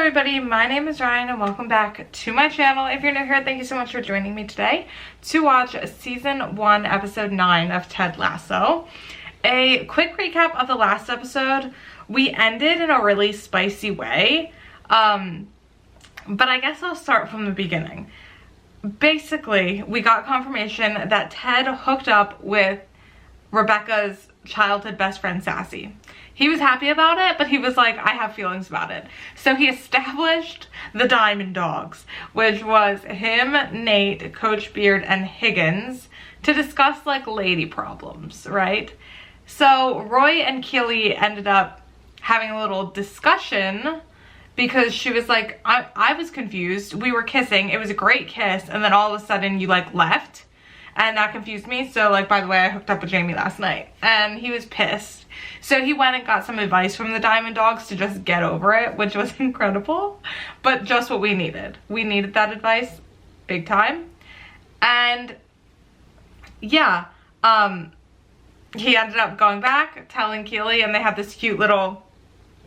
everybody, my name is Ryan and welcome back to my channel. If you're new here, thank you so much for joining me today to watch season 1 episode 9 of Ted Lasso. A quick recap of the last episode. We ended in a really spicy way, but I guess I'll start from the beginning. Basically, we got confirmation that Ted hooked up with Rebecca's childhood best friend Sassy. He was happy about it, but he was like, I have feelings about it. So he established the Diamond Dogs, which was him, Nate, Coach Beard, and Higgins, to discuss like lady problems, right? So Roy and Keeley ended up having a little discussion because she was like, I was confused. We were kissing. It was a great kiss. And then all of a sudden you like left. And that confused me. So like, by the way, I hooked up with Jamie last night and he was pissed. So he went and got some advice from the Diamond Dogs to just get over it, which was incredible, but just what we needed. We needed that advice big time. And yeah, he ended up going back, telling Keeley, and they had this cute little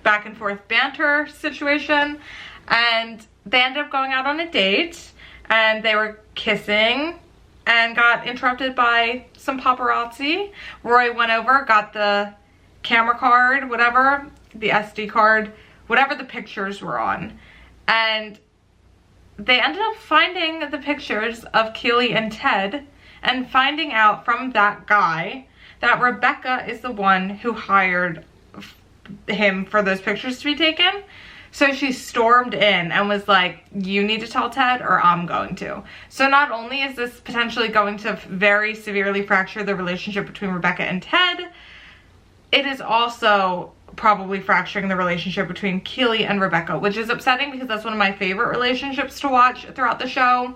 back and forth banter situation. And they ended up going out on a date and they were kissing and got interrupted by some paparazzi. Roy went over, got the camera card, whatever, the SD card, whatever the pictures were on. And they ended up finding the pictures of Keeley and Ted and finding out from that guy that Rebecca is the one who hired him for those pictures to be taken. So she stormed in and was like, you need to tell Ted or I'm going to. So not only is this potentially going to very severely fracture the relationship between Rebecca and Ted, it is also probably fracturing the relationship between Keeley and Rebecca, which is upsetting because that's one of my favorite relationships to watch throughout the show.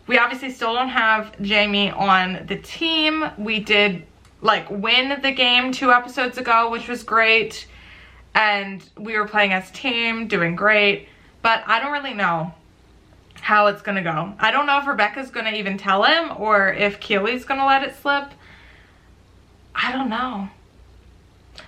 We obviously still don't have Jamie on the team. We did like win the game 2 episodes ago, which was great. And we were playing as a team, doing great, but I don't really know how it's gonna go. I don't know if Rebecca's gonna even tell him or if Keeley's gonna let it slip. I don't know.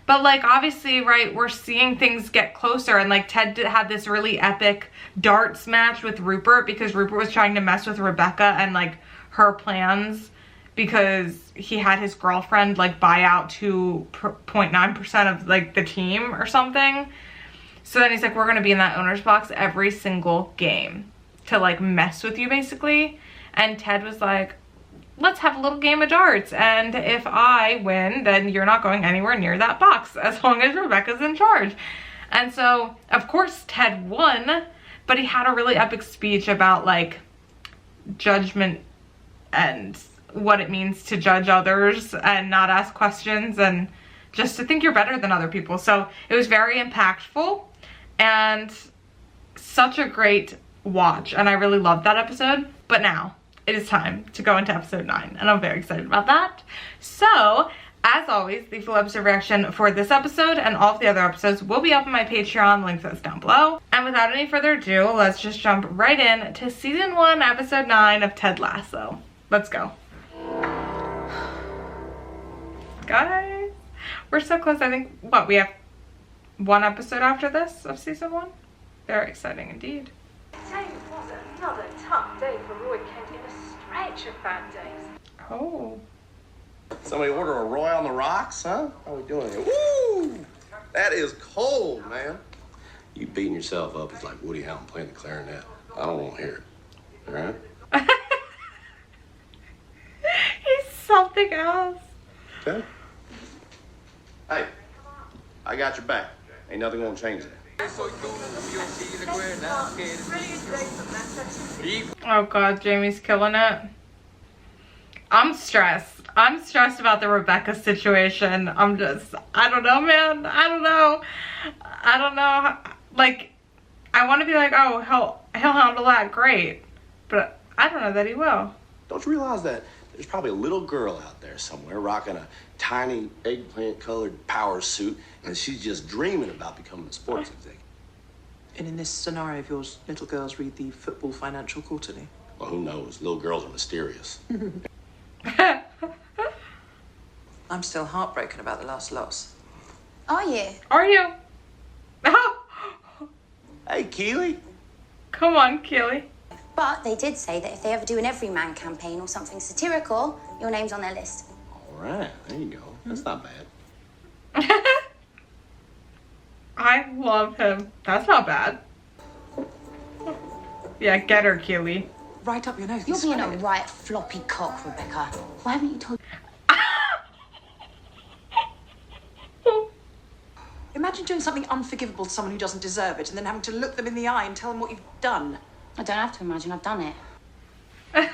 But like, obviously, right, we're seeing things get closer, and like Ted had this really epic darts match with Rupert because Rupert was trying to mess with Rebecca and like her plans, because he had his girlfriend like buy out 2.9% of like the team or something. So then he's like, we're gonna be in that owner's box every single game to like mess with you basically. And Ted was like, let's have a little game of darts, and if I win, then you're not going anywhere near that box as long as Rebecca's in charge. And so of course Ted won, but he had a really epic speech about like judgment and what it means to judge others and not ask questions and just to think you're better than other people. So it was very impactful and such a great watch, and I really loved that episode. But now it is time to go into episode 9 and I'm very excited about that. So as always, the full episode reaction for this episode and all of the other episodes will be up on my Patreon, link is down below. And without any further ado, let's just jump right in to season 1 episode 9 of Ted Lasso. Let's go. Guys, we're so close. I think, what, we have 1 episode after this of season 1? Very exciting indeed. Today was another tough day for Roy Kent in a stretch of bad days. Oh. Somebody order a Roy on the rocks, huh? How we doing here? Woo! That is cold, man. You beating yourself up is like Woody Allen playing the clarinet. I don't want to hear it. All right? He's something else. Okay. Hey, I got your back. Ain't nothing gonna change that. Oh god, Jamie's killing it. I'm stressed. I'm stressed about the Rebecca situation. I don't know, man. I don't know. Like, I want to be like, oh, he'll handle that great. But I don't know that he will. Don't you realize that there's probably a little girl out there somewhere rocking a tiny eggplant-colored power suit, and she's just dreaming about becoming a sports executive. And in this scenario of yours, little girls read the Football Financial Quarterly? Well, who knows? Little girls are mysterious. I'm still heartbroken about the last loss. Are you? Are you? Hey, Keeley. Come on, Keeley. But they did say that if they ever do an everyman campaign or something satirical, your name's on their list. All right, there you go. That's not bad. I love him. That's not bad. Yeah, get her, Keeley. Right up your nose. You're being a right floppy cock, Rebecca. Why haven't you told... Imagine doing something unforgivable to someone who doesn't deserve it and then having to look them in the eye and tell them what you've done. I don't have to imagine, I've done it. I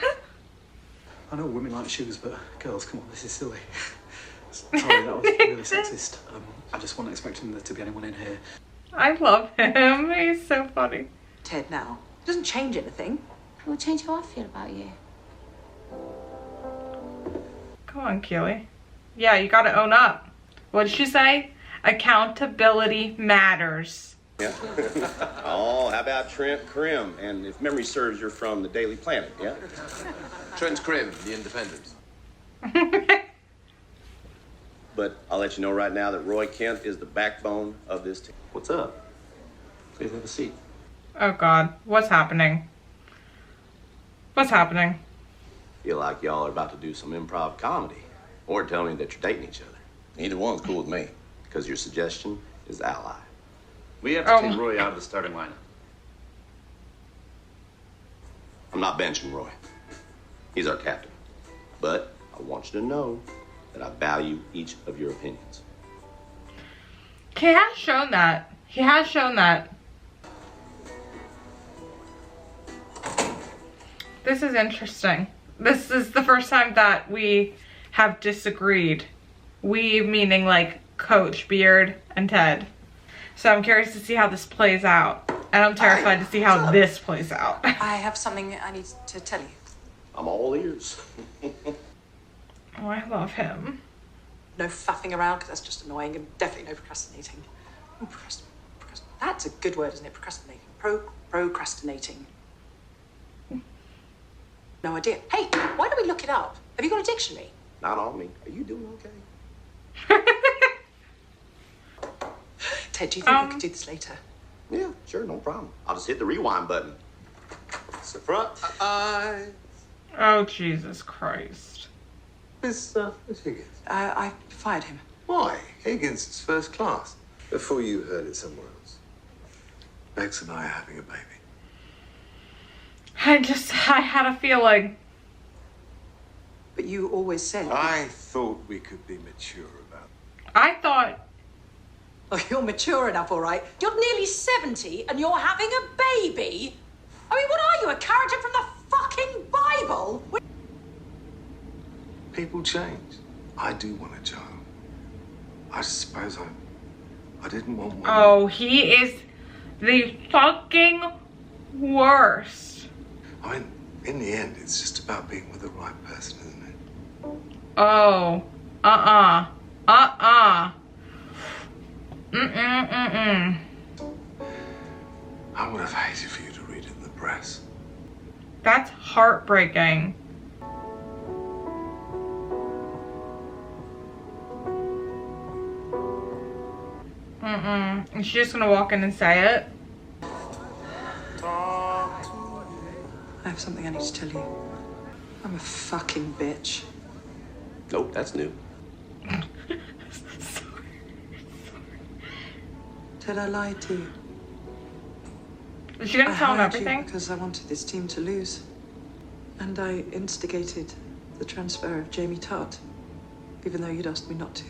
know women like shoes, but girls, come on, this is silly. Sorry, that was really sexist. I just wasn't expecting there to be anyone in here. I love him. He's so funny. Ted, now. It doesn't change anything. It will change how I feel about you. Come on, Keeley. Yeah, you gotta own up. What did she say? Accountability matters. Yeah. Oh, how about Trent Krim? And if memory serves, you're from the Daily Planet, yeah? Trent Krim, The Independent. But I'll let you know right now that Roy Kent is the backbone of this team. What's up? Please have a seat. Oh God, what's happening? What's happening? Feel like y'all are about to do some improv comedy. Or tell me that you're dating each other. Either one's cool with me. Because your suggestion is ally. We have to take Roy out of the starting lineup. I'm not benching Roy. He's our captain. But I want you to know that I value each of your opinions. He has shown that. He has shown that. This is interesting. This is the first time that we have disagreed. We meaning like Coach, Beard, and Ted. So I'm curious to see how this plays out. And I'm terrified to see how this plays out. I have something I need to tell you. I'm all ears. Oh, I love him. No faffing around, because that's just annoying, and definitely no procrastinating. Oh, that's a good word, isn't it? Procrastinating. Procrastinating. No idea. Hey, why don't we look it up? Have you got a dictionary? Not on me. Are you doing okay? Ted, do you think we could do this later? Yeah, sure, no problem. I'll just hit the rewind button. Surprise! Oh, Jesus Christ. Miss Higgins. I fired him. Why? Higgins is first class. Before you heard it somewhere else. Bex and I are having a baby. I had a feeling. But you always said... I thought we could be mature about it. I thought... Oh, you're mature enough, all right. You're nearly 70 and you're having a baby? I mean, what are you, a character from the fucking Bible? People change. I do want a child. I suppose I didn't want one. Oh, he is the fucking worst. I mean, in the end, it's just about being with the right person, isn't it? Oh. I would have hated for you to read it in the press. That's heartbreaking. Is she just gonna walk in and say it? I have something I need to tell you. I'm a fucking bitch. Nope, that's new. Did I lie to you? Is she gonna tell him hired you everything? because I wanted this team to lose. And I instigated the transfer of Jamie Tart, even though you'd asked me not to.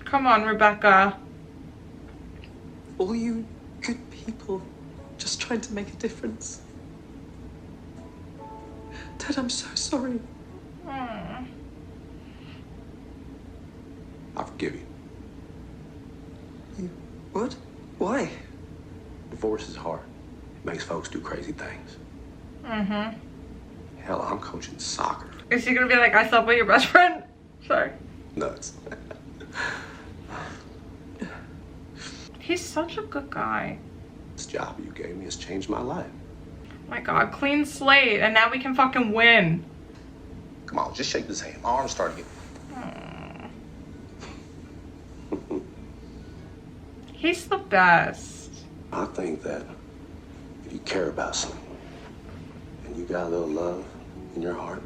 Come on, Rebecca. All you good people just trying to make a difference. Dad, I'm so sorry. I forgive you. You what? Why? Divorce is hard. It makes folks do crazy things. Hell, I'm coaching soccer. Is she gonna be like, I slept with your best friend? Sorry. Nuts. He's such a good guy. This job you gave me has changed my life. Oh my God, clean slate, and now we can fucking win. Come on, just shake this hand. My arm's starting to get... He's the best. I think that If you care about someone and you got a little love in your heart,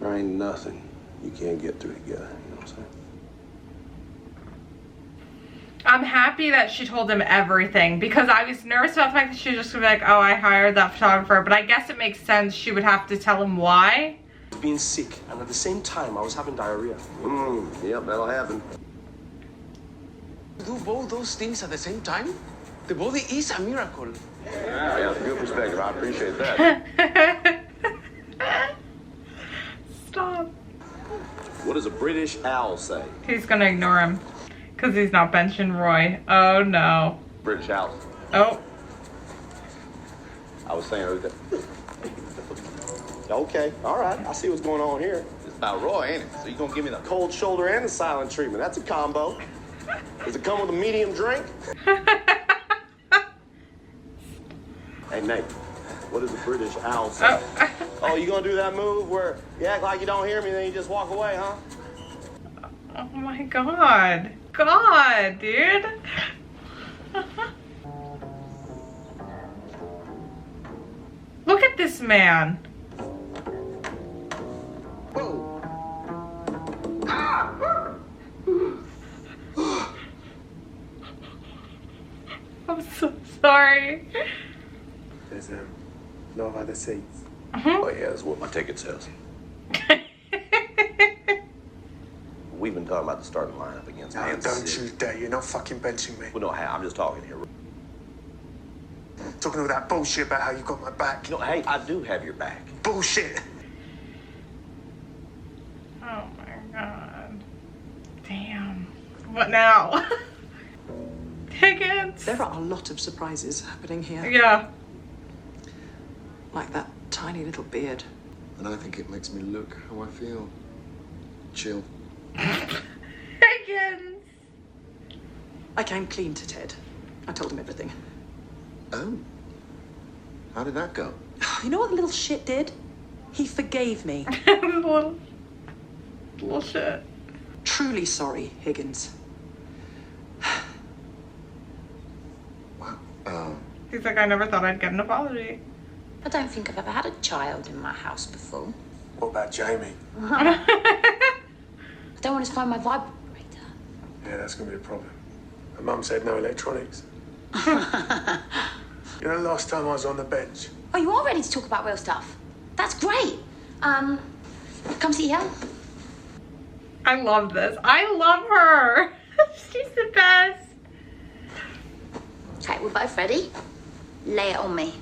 there ain't nothing you can't get through together. You know what I'm saying? I'm happy that she told him everything because I was nervous about the fact that she was just gonna be like, oh, I hired that photographer, but I guess it makes sense she would have to tell him why. Being sick, and at the same time, I was having diarrhea. Yep, that'll happen. Do both those things at the same time? The body is a miracle. Yeah, that's a good perspective. I appreciate that. Stop. What does a British owl say? He's gonna ignore him because he's not benching Roy. Oh no. British owl. Oh. I was saying that. Okay, all right. I see what's going on here. It's about Roy, ain't it? So you gonna give me the cold shoulder and the silent treatment? That's a combo. Does it come with a medium drink? Hey, Nate, what does the British owl say? Oh, you gonna do that move where you act like you don't hear me, then you just walk away, huh? Oh my god. God, dude. Look at this man. Whoa. I'm so sorry. There's no other seats. Oh, yeah, that's what my ticket says. We've been talking about the starting lineup against No, Man don't City. you dare. You're not fucking benching me. Well, no, hey, I'm just talking here. Talking all that bullshit about how you got my back. No, hey, I do have your back. Bullshit. Oh my god. Damn. What now? Higgins. There are a lot of surprises happening here. Yeah. Like that tiny little beard. And I think it makes me look how I feel. Chill. Higgins. I came clean to Ted. I told him everything. Oh. How did that go? You know what the little shit did? He forgave me. little shit. Truly sorry, Higgins. Wow. He's like, I never thought I'd get an apology. I don't think I've ever had a child in my house before. What about Jamie? I don't want to find my vibrator. Yeah, that's going to be a problem. My mum said no electronics. You know, last time I was on the bench. Oh, you are ready to talk about real stuff. That's great. Come see her. I love this. I love her. She's the best. Okay, we're both ready. Lay it on me.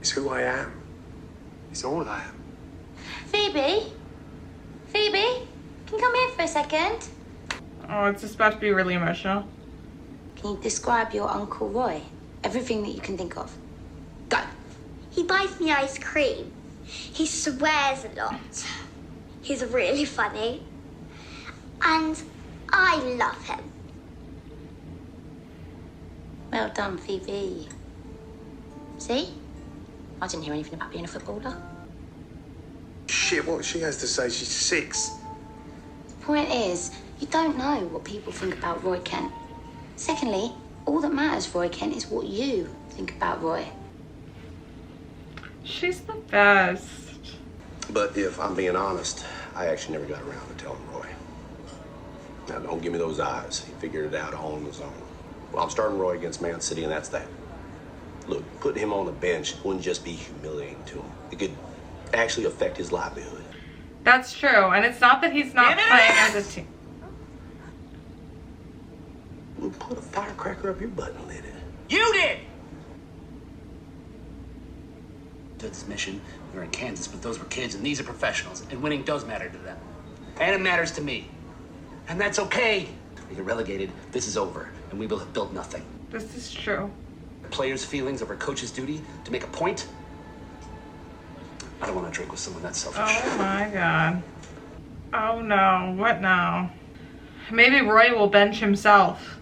It's who I am. It's all I am. Phoebe? Phoebe? Can you come here for a second? Oh, it's just about to be really emotional. Can you describe your Uncle Roy? Everything that you can think of. Go. He buys me ice cream. He swears a lot. He's really funny. And I love him. Well done, Phoebe. See? I didn't hear anything about being a footballer. Shit, what she has to say? She's 6. The point is, you don't know what people think about Roy Kent. Secondly, all that matters, Roy Kent, is what you think about Roy. She's the best. But if I'm being honest, I actually never got around to telling Roy. Now, don't give me those eyes. He figured it out all on his own. Well, I'm starting Roy against Man City, and that's that. Look, putting him on the bench wouldn't just be humiliating to him. It could actually affect his livelihood. That's true. And it's not that he's not playing as a team. We'll put a firecracker up your butt and lit it. You did! To this mission, we were in Kansas, but those were kids, and these are professionals, and winning does matter to them. And it matters to me. And that's okay. We get relegated, this is over, and we will have built nothing. This is true. Players' feelings over coach's duty to make a point. I don't want to drink with someone that's selfish. Oh my god. Oh no. What now? Maybe Roy will bench himself.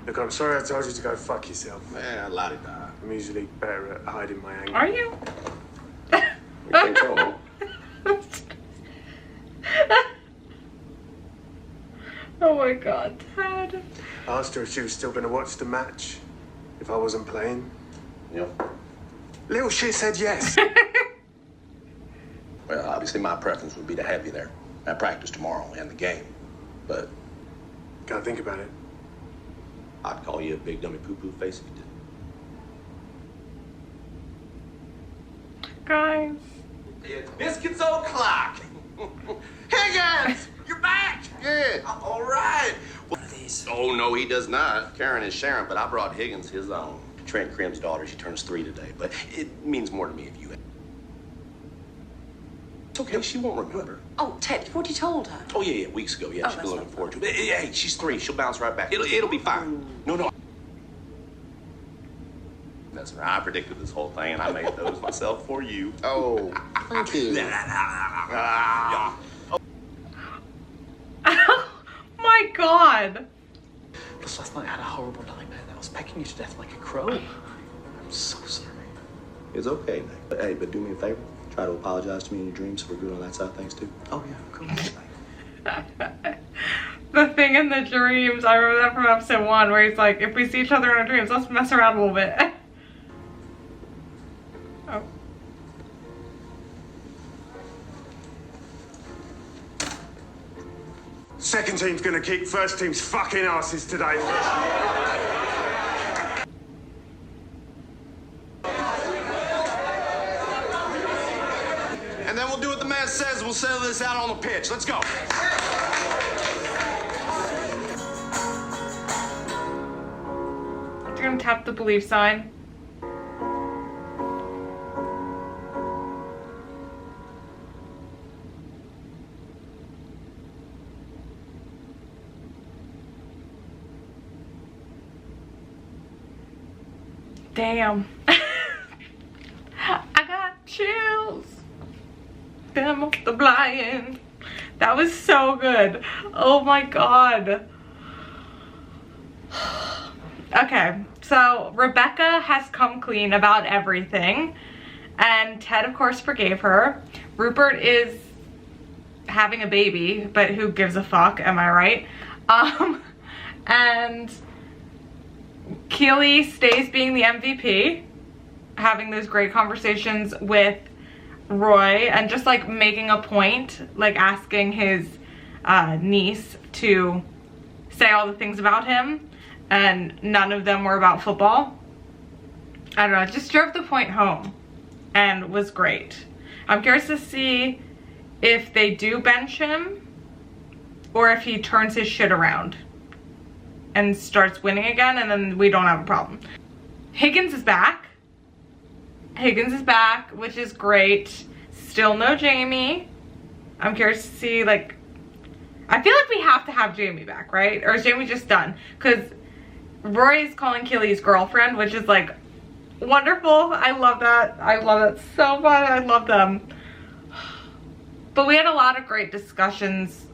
Look, I'm sorry I told you to go fuck yourself. Man, la-di-da. I'm usually better at hiding my anger. Are you? You think so, huh? Oh my god, Ted. I asked her if she was still going to watch the match if I wasn't playing. Yep. Little shit said yes. Well, obviously my preference would be to have you there at practice tomorrow and the game. But Gotta think about it. I'd call you a big dummy poo-poo face if you did. Guys. It's Biscuits o'clock. Higgins, you're back. Yeah, all right. One of these. Oh, no, he does not. Karen is Sharon, but I brought Higgins his own. Trent Crim's daughter, she turns 3 today, but it means more to me if you... It's okay, she won't remember. Oh, Ted, you've already told her. Oh, yeah, weeks ago, yeah, Oh, she's been that's looking not forward to it. Hey, she's 3, she'll bounce right back. It'll be fine. No. That's right, I predicted this whole thing, and I made those myself for you. Oh, thank you. Yeah. Oh my god. Plus last night I had a horrible nightmare that I was pecking you to death like a crow. I'm so sorry. It's okay, Nick. But hey, do me a favor. Try to apologize to me in your dreams so we're good on that side of things, too. Oh, yeah, of course. The thing in the dreams, I remember that from episode 1 where he's like, if we see each other in our dreams, let's mess around a little bit. Oh. Second team's gonna kick first team's fucking asses today. And then we'll do what the man says. We'll settle this out on the pitch. Let's go. You're gonna tap the believe sign. Damn. I got chills. Them off the blind. That was so good. Oh my god. Okay, so Rebecca has come clean about everything. And Ted, of course, forgave her. Rupert is having a baby, but who gives a fuck, am I right? And Keeley stays being the MVP, having those great conversations with Roy and just like making a point, like asking his niece to say all the things about him, and none of them were about football. I don't know, it just drove the point home and was great. I'm curious to see if they do bench him or if he turns his shit around and starts winning again, and then we don't have a problem. Higgins is back. Higgins is back, which is great. Still no Jamie. I'm curious to see, like, I feel like we have to have Jamie back, right? Or is Jamie just done? Because Roy is calling Keeley's girlfriend, which is like wonderful. I love that. I love it so much. I love them. But we had a lot of great discussions,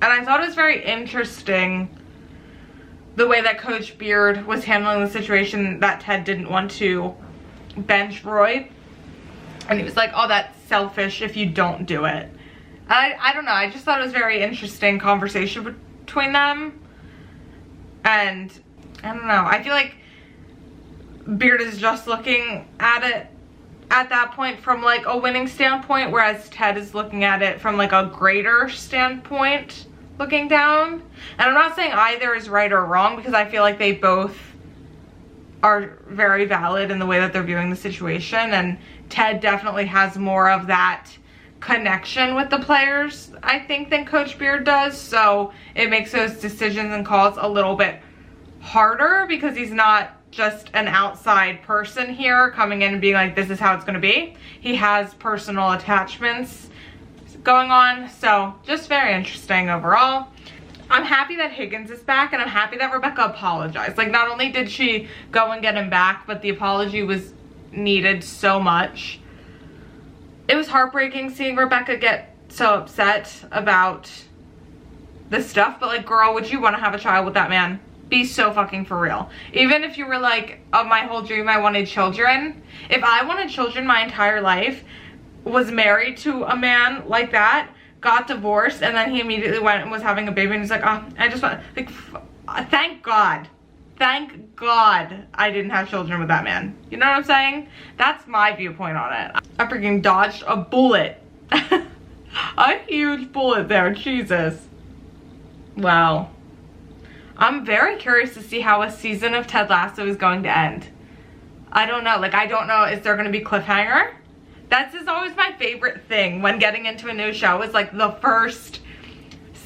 and I thought it was very interesting the way that Coach Beard was handling the situation that Ted didn't want to bench Roy. And he was like, oh, that's selfish if you don't do it. I don't know. I just thought it was a very interesting conversation between them. And I don't know. I feel like Beard is just looking at it at that point from like a winning standpoint, whereas Ted is looking at it from like a greater standpoint, looking down. And I'm not saying either is right or wrong, because I feel like they both are very valid in the way that they're viewing the situation, and Ted definitely has more of that connection with the players, I think, than Coach Beard does. So it makes those decisions and calls a little bit harder, because he's not just an outside person here coming in and being like, this is how it's going to be. He has personal attachments going on. So just very interesting overall. I'm happy that Higgins is back, and I'm happy that Rebecca apologized. Like, not only did she go and get him back, but the apology was needed so much. It was heartbreaking seeing Rebecca get so upset about this stuff, but like, girl, would you want to have a child with that man? Be so fucking for real. Even if you were like, of my whole dream I wanted children, if I wanted children my entire life, was married to a man like that, got divorced, and then he immediately went and was having a baby, and he's like, oh, I just want, like, thank God I didn't have children with that man. You know what I'm saying? That's my viewpoint on it. I freaking dodged a bullet. A huge bullet there, Jesus. Wow. I'm very curious to see how a season of Ted Lasso is going to end. I don't know, like, I don't know, is there gonna be cliffhanger? That's just always my favorite thing when getting into a new show, is like the first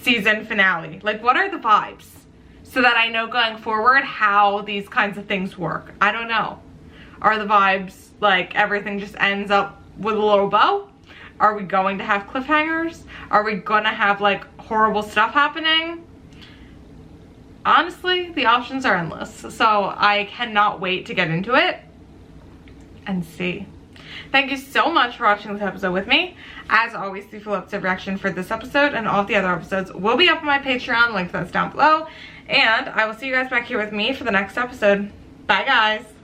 season finale. Like, what are the vibes? So that I know going forward how these kinds of things work. I don't know. Are the vibes like everything just ends up with a little bow? Are we going to have cliffhangers? Are we gonna have like horrible stuff happening? Honestly, the options are endless. So I cannot wait to get into it and see. Thank you so much for watching this episode with me. As always, the full episode reaction for this episode and all of the other episodes will be up on my Patreon. Link to that's down below. And I will see you guys back here with me for the next episode. Bye, guys.